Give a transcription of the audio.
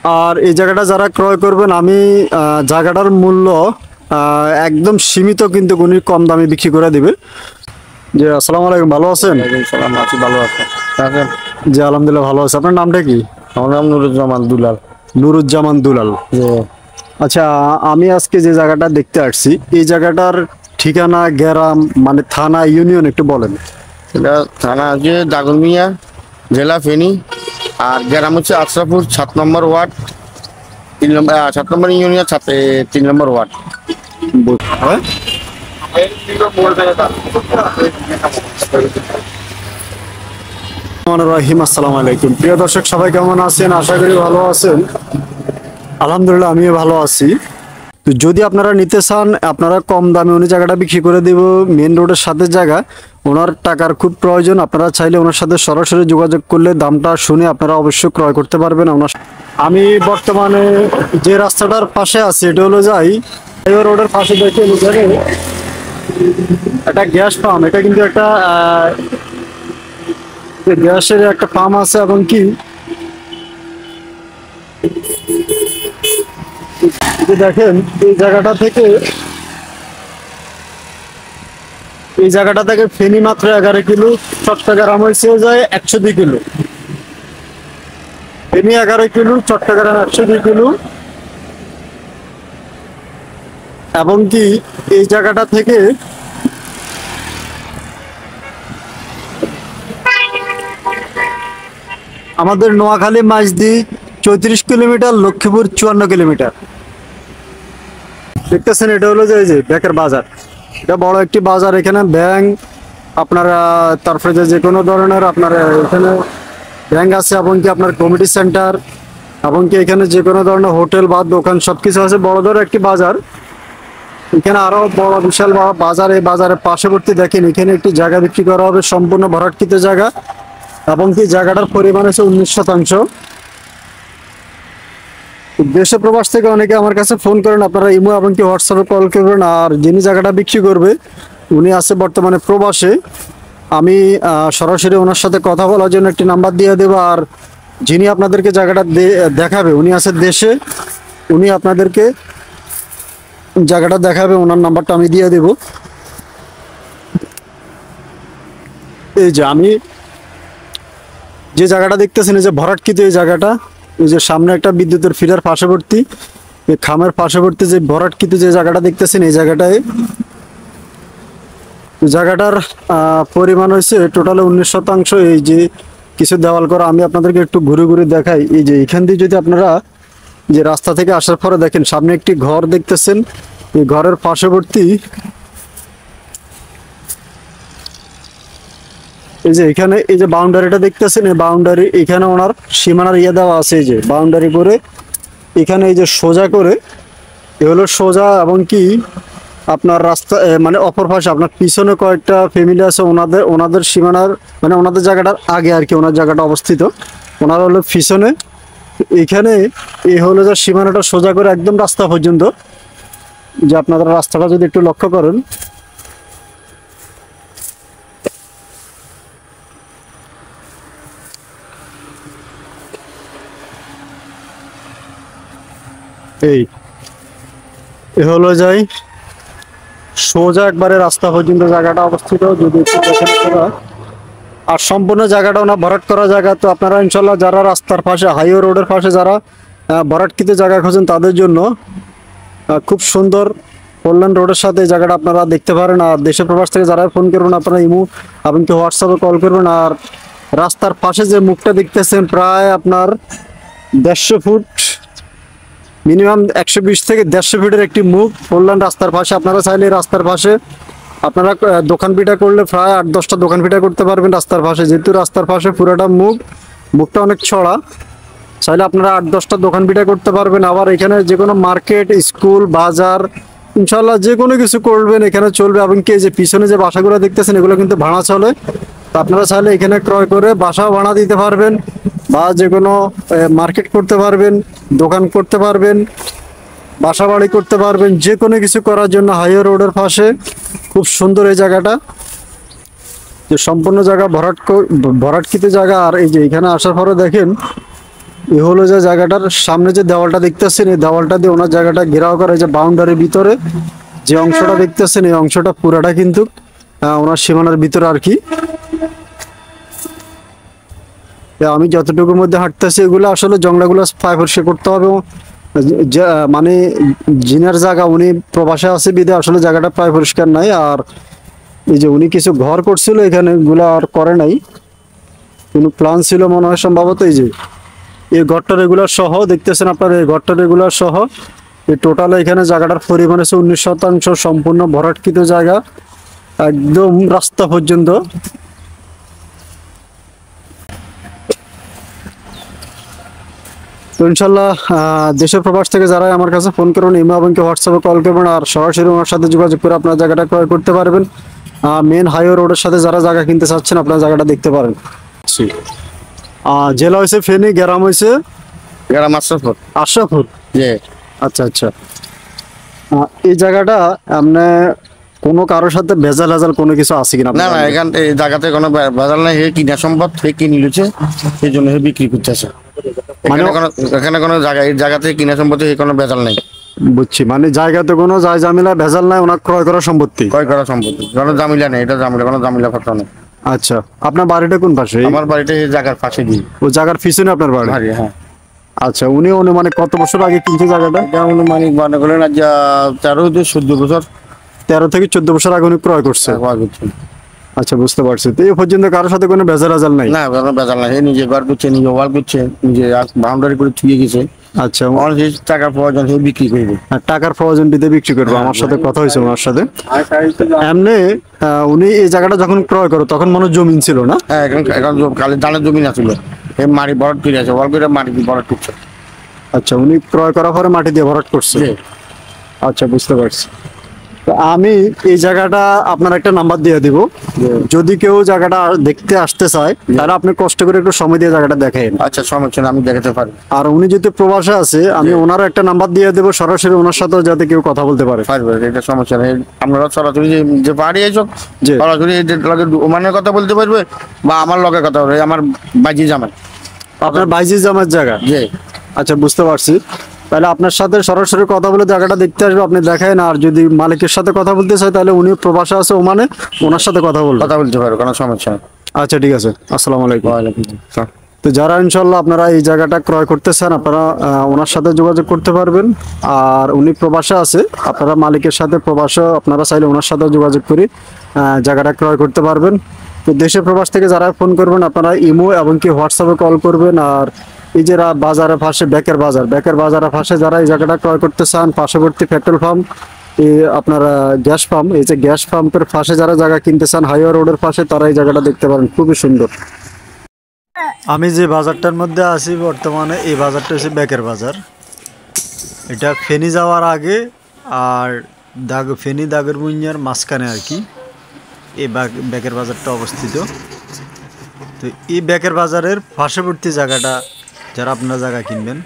আর এই জায়গাটা যারা ক্রয় করবেন আমি জায়গাটার মূল্য একদম সীমিত, কিন্তু উনি কম দামে বিক্রি করে দিবে। জি আসসালামু আলাইকুম, ভালো আছেন? সালাম আছি, ভালো আছেন? জি আলহামদুলিল্লাহ ভালো আছে। আপনার নামটা কি? আমার নাম নুরুজ্জামান দুলাল। নুরুজ্জামান দুলাল। যে আচ্ছা, আমি আজকে যে জায়গাটা দেখতে আসছি এই জায়গাটার ঠিকানা, গ্রাম মানে থানা, ইউনিয়ন একটু বলেন। এটা থানা আছে দাগনমিয়া, জেলা ফেনী, আর গ্রাম হচ্ছে আশরাফপুর, 7 নম্বর ওয়ার্ড, 7 নম্বর ইউনিয়ন, 3 নম্বর ওয়ার্ড। হ্যাঁ? রহিম, আসসালামু আলাইকুম। প্রিয় দর্শক সবাই কেমন আছেন? আশা করি ভালো আছেন। আলহামদুলিল্লাহ আমিও ভালো আছি। তো যদি আপনারা নিতে চান, আপনারা কম দামে উনি জায়গাটা বিক্রি করে দেব, মেন রোডের সাথে জায়গা। ওনার টাকার খুব প্রয়োজন, আপনারা চাইলে ওনার সাথে সরাসরি যোগাযোগ করলে দামটা শুনে আপনারা অবশ্যই ক্রয় করতে পারবেন। আমি বর্তমানে যে রাস্তাটার পাশে আছি এটা হলো যাই রোডের পাশে, দেখে একটা গ্যাস পাম্প। এটা কিন্তু একটা গ্যাসের একটা পাম্প আছে, এবং কি দেখেন এই জায়গাটা থেকে ফেনী মাত্র 11 কিলো, চট্টগ্রাম হয়েছে যায় 102 kilo. Feni 11 kilo, Chittagong 102 kilo. এবং কি এই জায়গাটা থেকে আমাদের নোয়াখালী মাঝদি 34 কিলোমিটার, লক্ষ্মীপুর 54 কিলোমিটার। দেখতেছেন এটা হলো যে ব্যাংকের বাজার। এটা বড় একটি বাজার। এখানে ব্যাংক আপনারা, তারপরে যে কোনো ধরনের আপনার এখানে ব্যাংক আছে, এবং কি আপনার কমিটি সেন্টার, এবং কি এখানে যে কোনো ধরনের হোটেল বা দোকান সবকিছু আছে। বড় ধরনের একটি বাজার। এখানে আরো বড় বিশাল বাজার। এই বাজারের পার্শ্ববর্তী দেখেন এখানে একটি জায়গা বিক্রি করা হবে, সম্পূর্ণ ভরাটকৃত জায়গা, এবং কি জায়গাটার পরিমাণ আছে 19%। দেশে প্রবাস থেকে অনেকে আমার কাছে ফোন করেন, আপনারা ইমো এবং কি হোয়াটসঅ্যাপে কল করবেন। আর যিনি জায়গাটা বিক্রি করবে উনি আছে বর্তমানে প্রবাসে। আমি সরাসরি ওনার সাথে কথা বলার জন্য একটি নাম্বার দিয়ে দেবো। আর যিনি আপনাদেরকে জায়গাটা দেখাবে উনি আছে দেশে, উনি আপনাদেরকে জায়গাটা দেখাবে, ওনার নাম্বারটা আমি দিয়ে দেব। এই যে আমি যে জায়গাটা দেখতেছেন, এই যে ভরাটকৃত এই জায়গাটা, এই যে সামনে একটা বিদ্যুতের ফিডার পার্শ্ববর্তী, এই খামের পার্শ্ববর্তী যে ভরাটকৃত যে জায়গাটা দেখতেছেন, এই জায়গাটার পরিমাণ হয়েছে টোটালে 19%। এই যে কিছু দেওয়াল করা, আমি আপনাদেরকে একটু ঘুরে ঘুরে দেখাই। এই যে এখান দিয়ে যদি আপনারা যে রাস্তা থেকে আসার পরে দেখেন সামনে একটি ঘর দেখতেছেন, এই ঘরের পার্শ্ববর্তী এই যে এখানে এই যে বাউন্ডারিটা দেখতেছেন, এই বাউন্ডারি এখানে ওনার সীমানার দেওয়া আছে। এই যে বাউন্ডারি করে এখানে এই যে সোজা করে এ হলো সোজা, এবং কি আপনার রাস্তা মানে অপর পাশে আপনার পিছনে কয়েকটা ফ্যামিলি আছে, ওনাদের সীমানার মানে ওনাদের জায়গাটার আগে আর কি ওনার জায়গাটা অবস্থিত। ওনার হলো পিছনে। এখানে এই হলো যে সীমানাটা সোজা করে একদম রাস্তা পর্যন্ত। যে আপনাদের রাস্তাটা যদি একটু লক্ষ্য করেন, এই হলো যাই সোজা একবারে রাস্তা পর্যন্ত জায়গাটা অবস্থিত। যদি একটু দেখেন আপনারা, আর সম্পূর্ণ জায়গাটা ওনা ভরাট করা জায়গা। তো আপনারা ইনশাল্লাহ যারা রাস্তার পাশে, হাইওয়ে রোডের পাশে যারা ভরাটকৃত জায়গা খোঁজেন তাদের জন্য খুব সুন্দর কল্যাণ রোডের সাথে এই জায়গাটা আপনারা দেখতে পারেন। আর দেশে প্রবাস থেকে যারা ফোন করবেন আপনারা ইমো এবং কি হোয়াটসঅ্যাপে কল করবেন। আর রাস্তার পাশে যে মুখটা দেখতেছেন প্রায় আপনার 150 ফুট, মিনিমাম 120 থেকে 150 ফিটের একটি মুখ কল্যাণ রাস্তার পাশে। আপনারা চাইলে রাস্তার পাশে আপনারা দোকান পিঠা করলে প্রায় 8-10টা দোকান পিঠা করতে পারবেন রাস্তার পাশে। যেহেতু রাস্তার পাশে পুরোটা মুখটা অনেক ছড়া, চাইলে আপনারা 8-10টা দোকান পিঠা করতে পারবেন। আবার এখানে যে কোনো মার্কেট, স্কুল, বাজার ইনশাল্লাহ যে কোনো কিছু করবেন এখানে চলবে। এবং কি যে পিছনে যে বাসাগুলো দেখতেছেন এগুলো কিন্তু ভাড়া চলে। তো আপনারা চাইলে এখানে ক্রয় করে বাসাও ভাড়া দিতে পারবেন, বা যে কোনো মার্কেট করতে পারবেন, দোকান করতে পারবেন, বাসা বাড়ি করতে পারবেন, যে কোনো কিছু করার জন্য হাইওয়ে রোডের পাশে খুব সুন্দর এই জায়গাটা। যে সম্পূর্ণ জায়গা ভরাটকৃত জায়গা। আর এই যে এখানে আসার পরে দেখেন এ হলো যে জায়গাটার সামনে যে দেওয়ালটা দেখতেছেন, এই দেওয়ালটা দিয়ে ওনার জায়গাটা ঘেরাও করা, যে বাউন্ডারির ভিতরে যে অংশটা দেখতেছেন এই অংশটা পুরাটা কিন্তু ওনার সীমানার ভিতরে আর কি। আমি যতটুকুর মধ্যে হাঁটতেছি এগুলো আসলে জংলাগুলো প্রায় পরিষ্কার করতে হবে। মানে জিনার জায়গা, উনি প্রবাসে আছে বিদে আসলে জায়গাটা প্রায় পরিষ্কার নাই। আর এই যে উনি কিছু ঘর করছিল এখানে, এগুলো আর করে নাই, কোনো প্ল্যান ছিল মনে হয় সম্ভবত। এই যে এই ঘরটা রেগুলার সহ দেখতেছেন আপনার, এই ঘরটা রেগুলার সহ এই টোটাল এখানে জায়গাটার পরিমাণ আছে 19% সম্পূর্ণ ভরাটকৃত জায়গা একদম রাস্তা পর্যন্ত। তো ইনশাল্লাহ দেশের প্রবাস থেকে যারা আমার কাছে ফোন করবেন, ইমো এবং হোয়াটসঅ্যাপে কল করবেন আর সরাসরি ওনার সাথে যোগাযোগ করে আপনার জায়গাটা ক্রয় করতে পারবেন। মেন হাইওয়ে রোডের সাথে যারা জায়গা কিনতে চাচ্ছেন আপনার জায়গাটা দেখতে পারেন। জেলা হয়েছে ফেনী, গ্রাম হয়েছে গ্রাম আশরাফপুর। আশরাফপুর। জি। আচ্ছা আচ্ছা। এই জায়গাটা আপনি কোনো কারোর সাথে ভেজাল হাজাল কোনো কিছু আছে কিনা? না না, এখান এই জায়গাতে কোনো বাজার নাই, হে কিনা সম্পদ, হে কিনে নিচ্ছে, সেই জন্য হে বিক্রি করতেছে। এখানে কোনো জায়গা, এই জায়গাতে কিনা সম্পত্তি কোনো ভেজাল নাই। বুঝছি, মানে জায়গাতে কোনো যায় ঝামেলা ভেজাল নাই, ওনার ক্রয় করা সম্পত্তি, ক্রয় করা সম্পত্তি, কোনো জামিলা নেই, এটা জামিলা, কোনো জামিলা পত্র নেই। আচ্ছা, আপনার বাড়িটা কোন পাশে? আমার বাড়িটা এই জায়গার পাশে দিই। ও জায়গার পিছনে আপনার বাড়ি? হ্যাঁ। আচ্ছা, উনি মানে কত বছর আগে কিনছে জায়গাটা? এটা অনুমানিক মনে করেন আজ 13-14 বছর। 13 থেকে 14 বছর আগে উনি ক্রয় করছে। আচ্ছা, বুঝতে পারছি। তো এই পর্যন্ত কারোর সাথে কোনো ভেজাল হাজাল নাই? না, কোনো ভেজাল নাই, নিজে ঘর করছে, নিজে ওয়াল করছে, নিজে বাউন্ডারি করে থুয়ে গেছে। আচ্ছা, যে টাকার প্রয়োজন সে বিক্রি করবে। টাকার প্রয়োজন বিধে বিক্রি করবো। আমার সাথে কথা হয়েছে ওনার সাথে। এমনি উনি এই জায়গাটা যখন ক্রয় করে তখন মনে হয় জমিন ছিল না? হ্যাঁ, এখন খালি ধানের জমিন আছিল, এই মাটি ভরাট করে আছে, ওয়াল করে মাটি ভরাট করছে। আচ্ছা, উনি ক্রয় করার পরে মাটি দিয়ে ভরাট করছে। আচ্ছা, বুঝতে পারছি। তো আমি এই জায়গাটা আপনার একটা নাম্বার দিয়ে দিব, যদি কেউ জায়গাটা দেখতে আসতে চায় তাহলে আপনি কষ্ট করে একটু সময় দিয়ে জায়গাটা দেখেন। আচ্ছা, সমস্যা না, আমি দেখাতে পারি। আর উনি যদি প্রবাসে আছে আমি ওনারও একটা নাম্বার দিয়ে দেবো, সরাসরি ওনার সাথেও যাতে কেউ কথা বলতে পারে। এটা সমস্যা নেই, আপনারা সরাসরি যে পাহাড়ি এসব সরাসরি ওমানের কথা বলতে পারবে, বা আমার লগে কথা বলবে, আমার বাজি জামাই। আপনার বাইজি জামার জায়গা? জি। আচ্ছা, বুঝতে পারছি। তাহলে আপনার সাথে সরাসরি কথা বলে জায়গাটা দেখতে আসবে, আপনি দেখেন। আর যদি মালিকের সাথে কথা বলতে চায় তাহলে উনি প্রবাসে আছে ওমানে, ওনার সাথে কথা বলতে পারবে, কোনো সমস্যা নেই। আচ্ছা, ঠিক আছে। আসসালামু আলাইকুম। ওয়ালাইকুম আসসালাম। তো যারা ইনশাল্লাহ আপনারা এই জায়গাটা ক্রয় করতে চান আপনারা ওনার সাথে যোগাযোগ করতে পারবেন। আর উনি প্রবাসে আছে, আপনারা মালিকের সাথে প্রবাসে আপনারা চাইলে ওনার সাথে যোগাযোগ করে জায়গাটা ক্রয় করতে পারবেন। তো দেশে প্রবাস থেকে যারা ফোন করবেন আপনারা ইমো এবং কি হোয়াটসঅ্যাপে কল করবেন। আর এই যে বাজারের পাশে বেকের বাজারের পাশে যারা এই জায়গাটা ক্রয় করতে চান, পার্শ্ববর্তী পেট্রোল পাম্প, এই আপনার গ্যাস পাম্প, এই যে গ্যাস পাম্পের পাশে যারা জায়গা কিনতে চান হাইওয়ে রোডের পাশে, তারা এই জায়গাটা দেখতে পারেন, খুবই সুন্দর। আমি যে বাজারটার মধ্যে আছি বর্তমানে, এই বাজারটা হচ্ছে বেকের বাজার। এটা ফেনী যাওয়ার আগে আর ফেনী দাগেরবুইয়ার মাঝখানে আর কি এই বেকের বাজারটা অবস্থিত। তো এই বেকের বাজারের পার্শ্ববর্তী জায়গাটা যারা আপনারা জায়গা কিনবেন